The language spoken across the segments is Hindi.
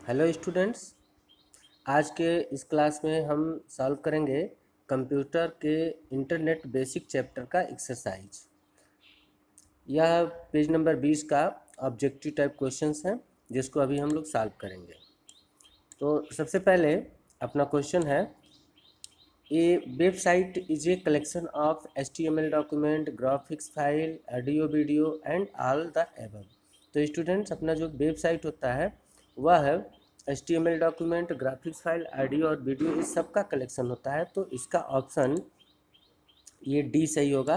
Hello students. आज के इस क्लास में हम सॉल्व करेंगे कंप्यूटर के इंटरनेट बेसिक चैप्टर का एक्सरसाइज। यह पेज नंबर 20 का ऑब्जेक्टिव टाइप क्वेश्चंस हैं जिसको अभी हम लोग सॉल्व करेंगे। तो सबसे पहले अपना क्वेश्चन है, a website is a collection of HTML document, graphics file, audio video and all the above. तो स्टूडेंट्स, अपना जो वेबसाइट होता है वह है HTML document, graphics file, audio और वीडियो, इस सब का कलेक्शन होता है। तो इसका ऑप्शन ये डी सही होगा।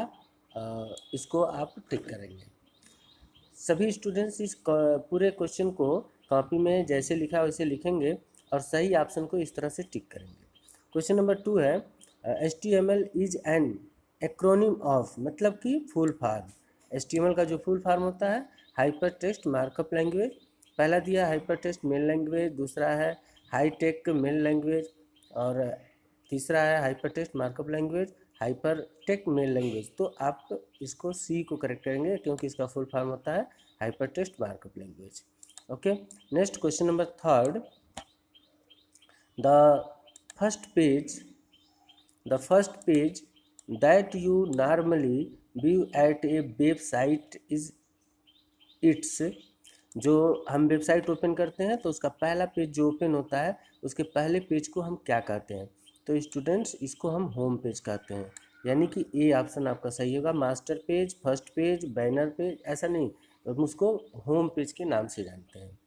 इसको आप टिक करेंगे। सभी स्टूडेंट्स इस पूरे क्वेश्चन को कॉपी में जैसे लिखा वैसे लिखेंगे और सही ऑप्शन को इस तरह से टिक करेंगे। क्वेश्चन नंबर 2 है, HTML is an acronym of, मतलब कि फुल फॉर्म। HTML का जो फुल फॉर्म होता है हाइपर टेक्स्ट मार्कअप लैंग्वेज। पहला दिया हाइपर टेक्स्ट मेन लैंग्वेज, दूसरा है हाई टेक मेन लैंग्वेज और तीसरा है hyper text markup language, hyper tech main language. तो आप इसको सी को करेक्ट करेंगे क्योंकि इसका फुल फॉर्म होता है hyper text markup language. Okay, next question number 3, the first page the first page that you normally view at a website is its. जो हम वेबसाइट ओपन करते हैं तो उसका पहला पेज जो ओपन होता है उसके पहले पेज को हम क्या कहते हैं? तो स्टूडेंट्स, इसको हम होम पेज कहते हैं, यानी कि ए ऑप्शन आपका सही होगा। Master page, first page, banner page, ऐसा नहीं, हम उसको होम पेज के नाम से जानते हैं।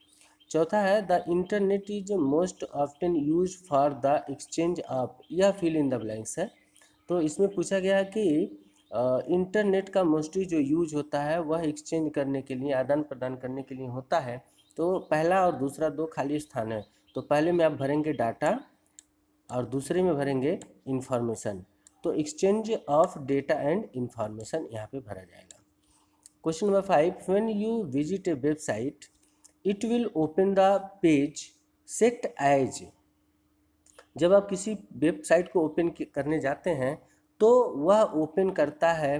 चौथा है, the internet is most often use for the exchange of, यह फिल इन द ब्लैंक्स है। तो इसमें पूछा गया है कि इंटरनेट का मोस्टली जो यूज होता है वह एक्सचेंज करने के लिए, आदान प्रदान करने के लिए होता है। तो पहला और दूसरा दो खाली स्थान है, तो पहले में आप भरेंगे डाटा और दूसरे में भरेंगे इंफॉर्मेशन। तो exchange of data and information यहाँ पे भरा जाएगा। Question number 5, when you visit a website it will open the page set as. जब आप किसी वेबसाइट को ओपन करने जाते हैं तो वह ओपन करता है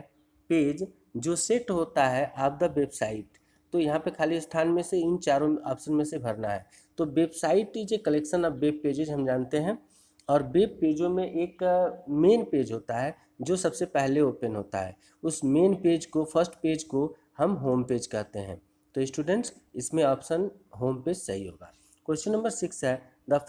पेज जो सेट होता है ऑफ द वेबसाइट। तो यहाँ पे खाली स्थान में से इन चारों ऑप्शन में से भरना है। तो website is a collection of web pages, हम जानते हैं, और वेब पेजों में एक मेन पेज होता है जो सबसे पहले ओपन होता है। उस मेन पेज को, फर्स्ट पेज को हम होम पेज कहते हैं। तो स्टूडेंट्स, इसमें ऑप्शन होम पेज सही होगा। क्वेश्चन नंबर 6 है, the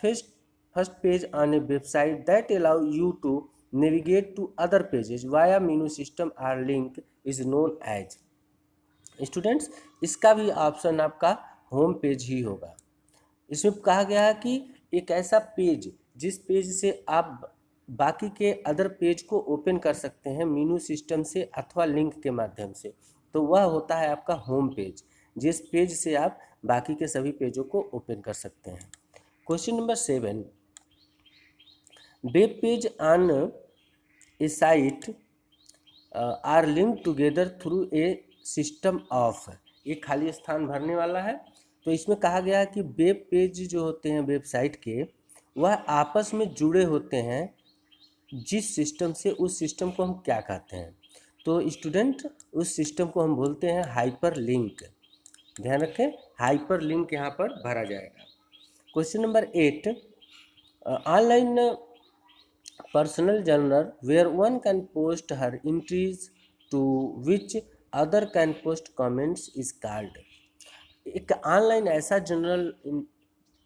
first page on a website that allow you to navigate to other pages via menu system or link is known as। Students, इसका भी ऑप्शन आपका होम पेज ही होगा। इसमें कहा गया है कि एक ऐसा पेज जिस पेज से आप बाकी के अदर पेज को ओपन कर सकते हैं मीनू सिस्टम से अथवा लिंक के माध्यम से, तो वह होता है आपका होम पेज, जिस पेज से आप बाकी के सभी पेजों को ओपन कर सकते हैं। Question number 7, web page on a site are link together through a system of. ये खाली स्थान भरने वाला है। तो इसमें कहा गया है कि वेब पेज जो होते हैं वेबसाइट के, वह आपस में जुड़े होते हैं जिस सिस्टम से, उस सिस्टम को हम क्या कहते हैं? तो स्टूडेंट, उस सिस्टम को हम बोलते हैं हाइपर लिंक। ध्यान रखें, हाइपर लिंक यहाँ पर भरा जाएगा। Question number 8, online personal journal where one can post her entries to which other can post comments is called। एक ऑनलाइन ऐसा जनरल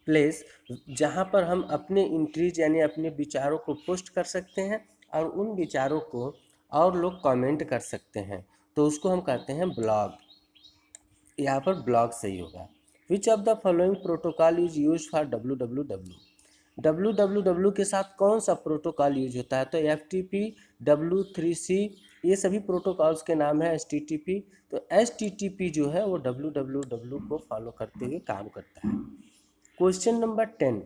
प्लेस जहाँ पर हम अपने इंट्रीज यानी अपने विचारों को पोस्ट कर सकते हैं और उन विचारों को और लोग कमेंट कर सकते हैं, तो उसको हम कहते हैं ब्लॉग। यहाँ पर ब्लॉग सही होगा। विच of the following protocol is use for www के साथ कौन सा प्रोटोकॉल यूज होता है? तो FTP, W3C, ये सभी प्रोटोकॉल्स के नाम है। HTTP, तो HTTP जो है वो www को फॉलो करते हुए काम करता है। क्वेश्चन नंबर 10,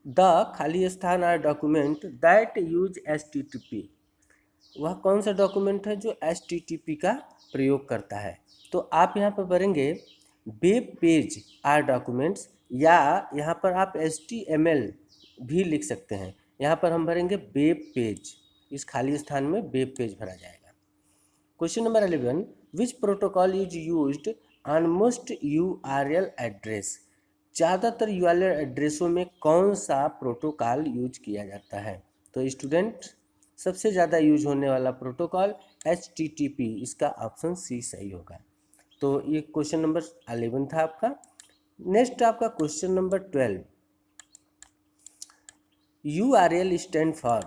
द खाली स्थान are document that use HTTP। वह कौन सा डॉक्यूमेंट है जो HTTP का प्रयोग करता है? तो आप यहाँ पर भरेंगे वेब पेज आर डॉक्यूमेंट्स, या यहाँ पर आप HTML भी लिख सकते हैं। यहाँ पर हम भरेंगे वेब पेज, इस खाली स्थान में वेब पेज भरा जाएगा। Question number 11, which protocol is used on most URL address. ज़्यादातर यूआरएल एड्रेसों में कौन सा प्रोटोकॉल यूज किया जाता है? तो स्टूडेंट, सबसे ज़्यादा यूज होने वाला प्रोटोकॉल HTTP, इसका ऑप्शन सी सही होगा। तो ये क्वेश्चन नंबर 11 था आपका। नेक्स्ट आपका question number 12। URL stand for,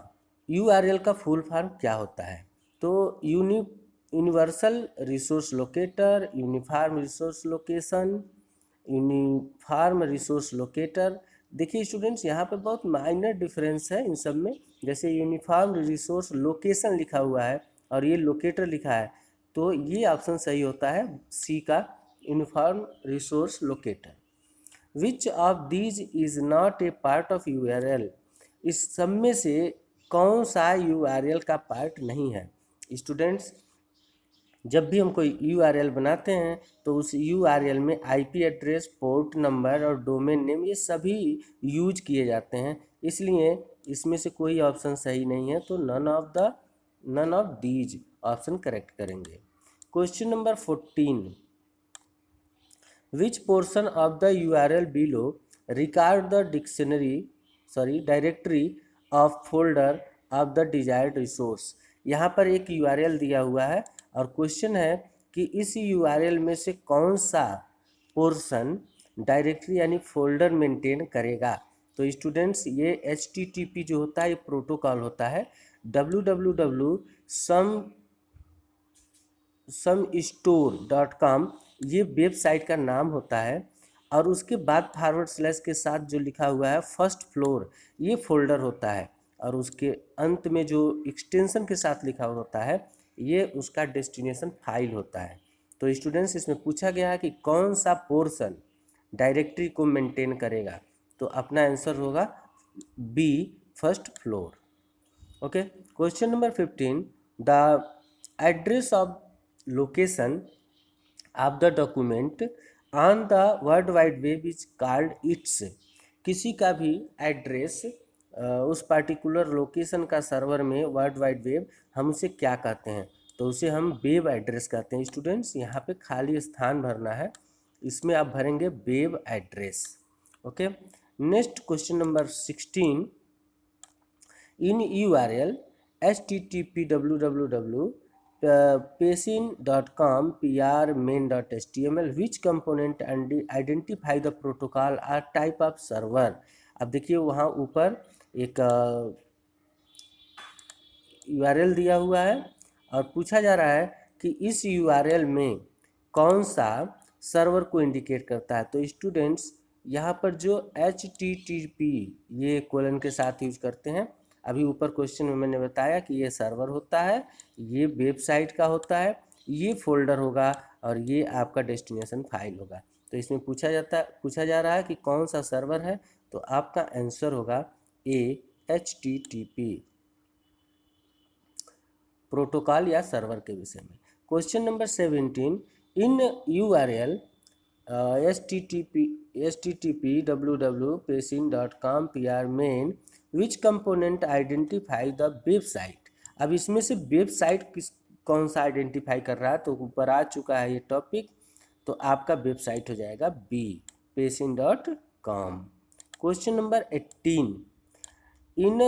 URL का फुल फॉर्म क्या होता है? तो universal resource locator, uniform resource location, uniform resource locator. देखिए स्टूडेंट्स, यहाँ पे बहुत माइनर डिफरेंस है इन सब में। जैसे यूनिफॉर्म रिसोर्स लोकेशन लिखा हुआ है और ये लोकेटर लिखा है, तो ये ऑप्शन सही होता है सी का, uniform resource locator. Which of these is not a part of URL, इस सब में से कौन सा URL का पार्ट नहीं है? स्टूडेंट्स, जब भी हम कोई URL बनाते हैं तो उस URL में IP एड्रेस, पोर्ट नंबर और डोमेन नेम ये सभी यूज किए जाते हैं, इसलिए इसमें से कोई ऑप्शन सही नहीं है। तो none of these option correct करेंगे। Question number 14। Which portion of the URL below record the directory of folder of the desired resource? यहाँ पर एक URL दिया हुआ है और क्वेश्चन है कि इस URL में से कौन सा पोर्शन डायरेक्टरी यानी फोल्डर मेंटेन करेगा? तो स्टूडेंट्स, ये HTTP जो होता है ये प्रोटोकॉल होता है। www samstore.com ये वेबसाइट का नाम होता है और उसके बाद / के साथ जो लिखा हुआ है फर्स्ट फ्लोर, ये फोल्डर होता है और उसके अंत में जो एक्सटेंशन के साथ लिखा हुआ होता है ये उसका डेस्टिनेशन फाइल होता है। तो स्टूडेंट्स, इसमें पूछा गया है कि कौन सा पोर्शन डायरेक्टरी को मेंटेन करेगा, तो अपना आंसर होगा B, first floor. Okay, question number 15। The address of location of the document on the world wide web is called its. किसी का भी एड्रेस उस पार्टिकुलर लोकेशन का सर्वर में वर्ल्ड वाइड वेब, हम उसे क्या कहते हैं? तो उसे हम वेब एड्रेस कहते हैं। स्टूडेंट्स, यहाँ पे खाली स्थान भरना है, इसमें आप भरेंगे web address. Okay, next question number 16। In URL http www pacin.com prmain.html which component and identify the protocol or type of server? अब देखिए वहाँ ऊपर एक URL दिया हुआ है और पूछा जा रहा है कि इस URL में कौन सा सर्वर को इंडिकेट करता है। तो स्टूडेंट्स, यहाँ पर जो HTTP ये कोलन के साथ यूज करते हैं। अभी ऊपर क्वेश्चन में मैंने बताया कि ये सर्वर होता है, ये वेबसाइट का होता है, ये फोल्डर होगा और ये आपका डेस्टिनेशन फाइल होगा। तो इसमें पूछा जा रहा है कि कौन सा सर्वर है, तो आपका आंसर होगा ए, HTTP प्रोटोकॉल या सर्वर के विषय में। Question number 17। In URL http www.pacin.com prmain which component identify the website? अब इसमें से वेबसाइट कौन सा आइडेंटिफाई कर रहा है? तो ऊपर आ चुका है ये टॉपिक, तो आपका वेबसाइट हो जाएगा b, pacin.com। Question number 18। In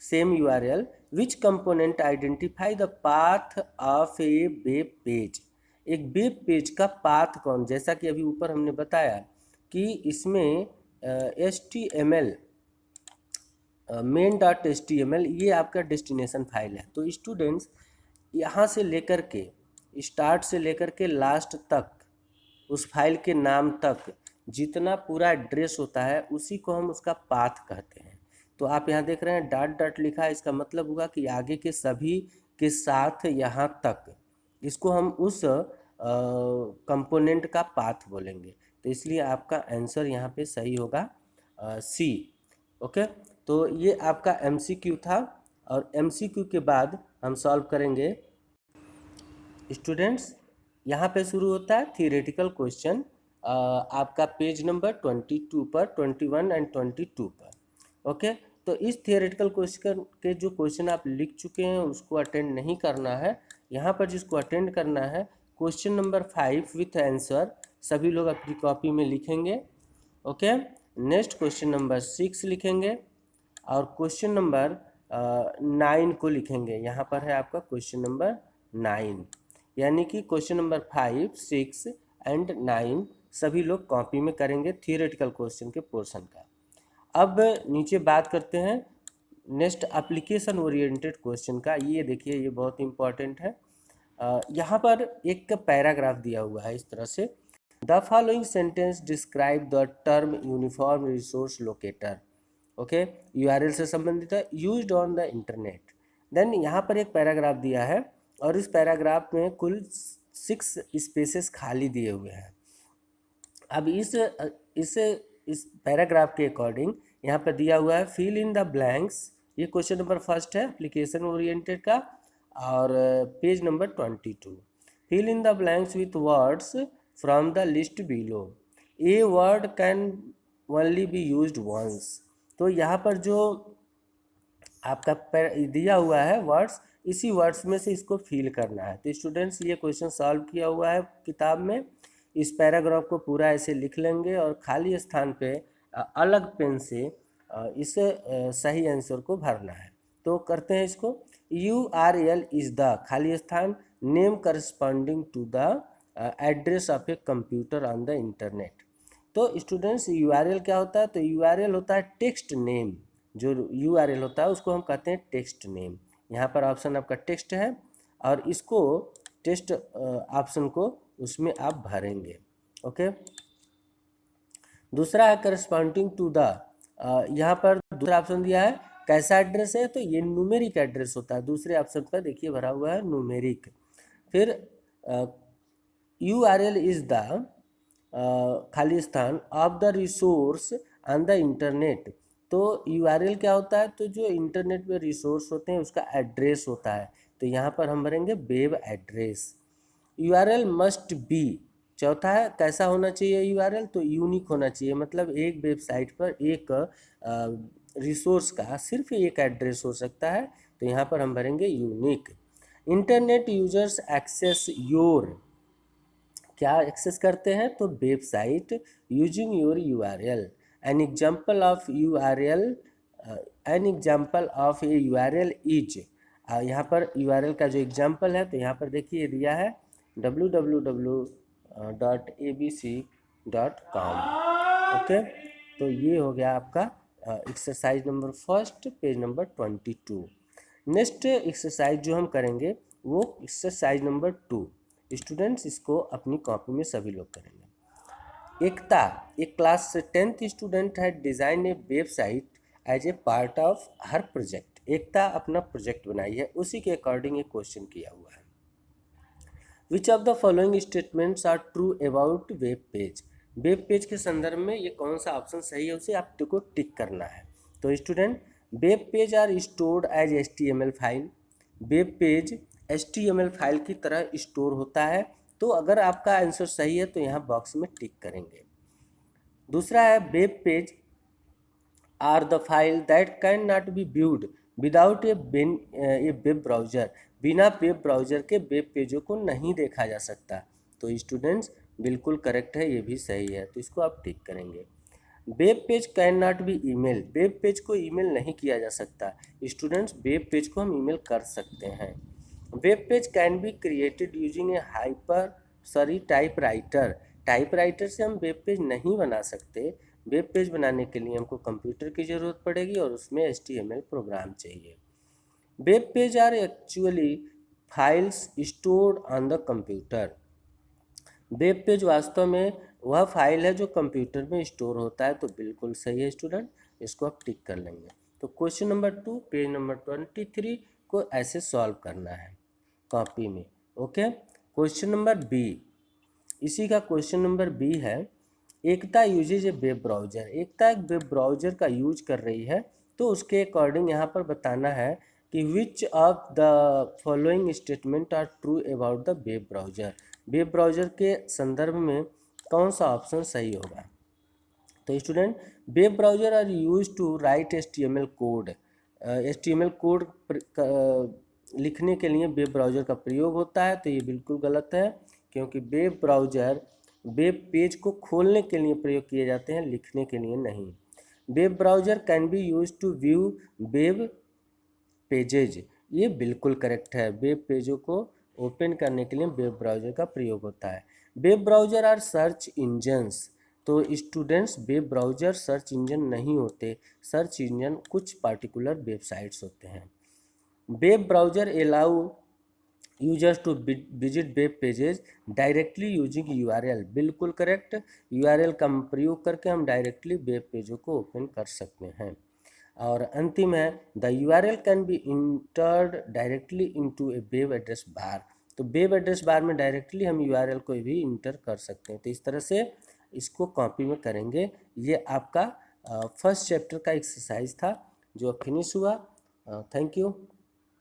same URL which component identify the path of a web page? एक वेब पेज का पाथ कौन, जैसा कि अभी ऊपर हमने बताया कि इसमें HTML main.html ये आपका डेस्टिनेशन फाइल है। तो स्टूडेंट्स, यहाँ से लेकर के स्टार्ट से लेकर के लास्ट तक उस फाइल के नाम तक जितना पूरा एड्रेस होता है उसी को हम उसका पाथ कहते हैं। तो आप यहाँ देख रहे हैं डॉट डॉट लिखा है, इसका मतलब होगा कि आगे के सभी के साथ यहाँ तक, इसको हम उस कंपोनेंट का पाथ बोलेंगे। तो इसलिए आपका आंसर यहाँ पे सही होगा सी। ओके, तो ये आपका MCQ था और MCQ के बाद हम सॉल्व करेंगे। स्टूडेंट्स, यहाँ पे शुरू होता है थियोरेटिकल क्वेश्चन आपका पेज नंबर 22 पर, 21 एंड 22 पर। ओके, तो इस थियोरेटिकल क्वेश्चन के जो क्वेश्चन आप लिख चुके हैं उसको अटेंड नहीं करना है। यहाँ पर जिसको अटेंड करना है क्वेश्चन नंबर 5 विथ आंसर सभी लोग अपनी कॉपी में लिखेंगे। ओके, नेक्स्ट क्वेश्चन नंबर 6 लिखेंगे और क्वेश्चन नंबर 9 को लिखेंगे। यहाँ पर है आपका क्वेश्चन नंबर 9, यानी कि क्वेश्चन नंबर 5, 6 एंड 9 सभी लोग कॉपी में करेंगे थियोरेटिकल क्वेश्चन के पोर्शन का। अब नीचे बात करते हैं नेक्स्ट एप्लीकेशन ओरिएंटेड क्वेश्चन का। ये देखिए, ये बहुत इंपॉर्टेंट है। यहाँ पर एक पैराग्राफ दिया हुआ है इस तरह से, the following sentence describe the term uniform resource locator. Okay, URL से संबंधित है, used on the internet. Then यहाँ पर एक पैराग्राफ दिया है और इस पैराग्राफ में कुल 6 स्पेसेस खाली दिए हुए हैं। अब इस पैराग्राफ के अकॉर्डिंग यहाँ पर दिया हुआ है फिल इन द ब्लैंक्स। ये क्वेश्चन नंबर फर्स्ट है एप्लीकेशन ओरिएंटेड का, और page number 22। Fill in the blanks with words from the list below. A word can only be used once. तो यहाँ पर जो आपका दिया हुआ है वर्ड्स, इसी वर्ड्स में से इसको फिल करना है। तो स्टूडेंट्स, ये क्वेश्चन सॉल्व किया हुआ है किताब में। इस पैराग्राफ को पूरा ऐसे लिख लेंगे और खाली स्थान पे अलग पेन से इस सही आंसर को भरना है। तो करते हैं इसको। URL इज द खाली स्थान name corresponding to the address of a computer on the internet. तो स्टूडेंट्स, URL क्या होता है? तो URL होता है टेक्स्ट नेम। जो URL होता है उसको हम कहते हैं टेक्स्ट नेम। यहाँ पर ऑप्शन आपका टेक्स्ट है और इसको टेस्ट ऑप्शन को उसमें आप भरेंगे। ओके, दूसरा है करस्पॉन्डिंग टू द, यहाँ पर दूसरा ऑप्शन दिया है कैसा एड्रेस है, तो ये न्यूमेरिक एड्रेस होता है। दूसरे ऑप्शन पर देखिए भरा हुआ है न्यूमेरिक। फिर URL इज द खाली स्थान of the resource on the internet. तो URL क्या होता है? तो जो इंटरनेट पे रिसोर्स होते हैं उसका एड्रेस होता है। तो यहाँ पर हम भरेंगे web address. URL must be, चौथा है कैसा होना चाहिए URL? तो यूनिक होना चाहिए, मतलब एक वेबसाइट पर एक रिसोर्स का सिर्फ एक एड्रेस हो सकता है। तो यहाँ पर हम भरेंगे unique. Internet users access your, क्या एक्सेस करते हैं? तो website using your URL। An example of URL, an example of a URL is, यहाँ पर URL का जो एग्जाम्पल है तो यहाँ पर देखिए दिया है www.abc.com। ओके, तो ये हो गया आपका exercise number first, page number 22। Next exercise जो हम करेंगे वो एक्सरसाइज नंबर 2। स्टूडेंट्स, इसको अपनी कॉपी में सभी लोग करेंगे। एकता, एक क्लास 10th स्टूडेंट है design a website as a part of her project. Ekta अपना प्रोजेक्ट बनाई है, उसी के अकॉर्डिंग एक क्वेश्चन किया हुआ है। Which of the following statements are true about web page. Web page के संदर्भ में ये कौन सा ऑप्शन सही है उसे आपको टिक करना है। तो student, web page are stored as HTML file. Web page HTML file की तरह स्टोर होता है। तो अगर आपका आंसर सही है तो यहाँ बॉक्स में टिक करेंगे। दूसरा है web page are the file that can not be viewed without a web browser. बिना वेब ब्राउज़र के वेब पेजों को नहीं देखा जा सकता। तो स्टूडेंट्स, बिल्कुल करेक्ट है, ये भी सही है, तो इसको आप टिक करेंगे। Web page can not B email, web page को ईमेल नहीं किया जा सकता। स्टूडेंट्स, वेब पेज को हम ईमेल कर सकते हैं। Web page can be created using A typewriter. Typewriter से हम वेब पेज नहीं बना सकते। वेब पेज बनाने के लिए हमको कंप्यूटर की ज़रूरत पड़ेगी और उसमें HTML प्रोग्राम चाहिए। Web page are actually files stored on the computer. Web page वास्तव में वह फाइल है जो कंप्यूटर में स्टोर होता है। तो बिल्कुल सही है स्टूडेंट, इसको आप टिक कर लेंगे। तो क्वेश्चन नंबर 2, पेज नंबर 23 को ऐसे सॉल्व करना है कॉपी में। ओके, क्वेश्चन नंबर B, इसी का क्वेश्चन नंबर B है, एकता यूजेज ए वेब ब्राउज़र। एकता एक वेब ब्राउज़र का यूज कर रही है, तो उसके अकॉर्डिंग यहाँ पर बताना है कि which of the following statement are true about the web browser. Web browser के संदर्भ में कौन सा ऑप्शन सही होगा? तो student, web browser are use to write HTML code. HTML code लिखने के लिए वेब ब्राउज़र का प्रयोग होता है। तो ये बिल्कुल गलत है, क्योंकि वेब ब्राउज़र वेब पेज को खोलने के लिए प्रयोग किए जाते हैं, लिखने के लिए नहीं। Web browser can be use to view web pages, ये बिल्कुल करेक्ट है। वेब पेजों को ओपन करने के लिए वेब ब्राउज़र का प्रयोग होता है। Web browser are search engines, तो students web browser search engine नहीं होते, सर्च इंजन कुछ पार्टिकुलर वेबसाइट्स होते हैं। Web browser allow users to visit web pages directly using URL, बिल्कुल करेक्ट। URL का प्रयोग करके हम डायरेक्टली वेब पेजों को ओपन कर सकते हैं। और अंतिम है the URL can be entered directly into A web address bar, तो वेब एड्रेस बार में डायरेक्टली हम URL को भी इंटर कर सकते हैं। तो इस तरह से इसको कॉपी में करेंगे। ये आपका फर्स्ट चैप्टर का एक्सरसाइज था जो फिनिश हुआ। Thank you.